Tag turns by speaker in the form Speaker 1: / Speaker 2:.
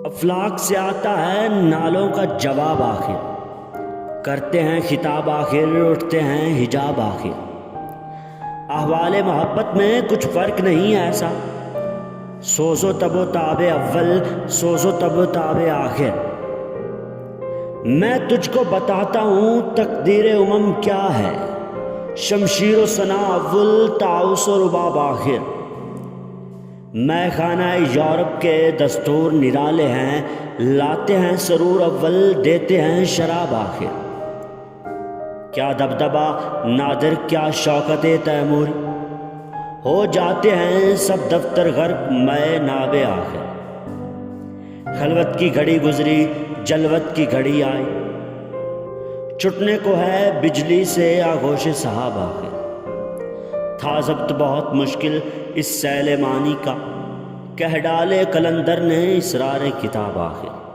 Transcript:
Speaker 1: افلاک سے آتا ہے نالوں کا جواب آخر، کرتے ہیں خطاب آخر، اٹھتے ہیں حجاب آخر۔ احوال محبت میں کچھ فرق نہیں ایسا، سوز و تب و تاب اول، سوز و تب و تاب آخر۔ میں تجھ کو بتاتا ہوں تقدیر امم کیا ہے، شمشیر و ثنا اول، طاؤس و رباب آخر۔ میں خانہ یورپ کے دستور نرالے ہیں، لاتے ہیں سرور اول، دیتے ہیں شراب آخر۔ کیا دبدبا نادر، کیا شوکت تیموری، ہو جاتے ہیں سب دفتر غرق میں ناب آخر۔ خلوت کی گھڑی گزری، جلوت کی گھڑی آئی، چھٹنے کو ہے بجلی سے آغوش سحاب آخر۔ تھا ضبط بہت مشکل اس سیل مانی کا، کہہ ڈالے قلندر نے اسرار کتاب آخر۔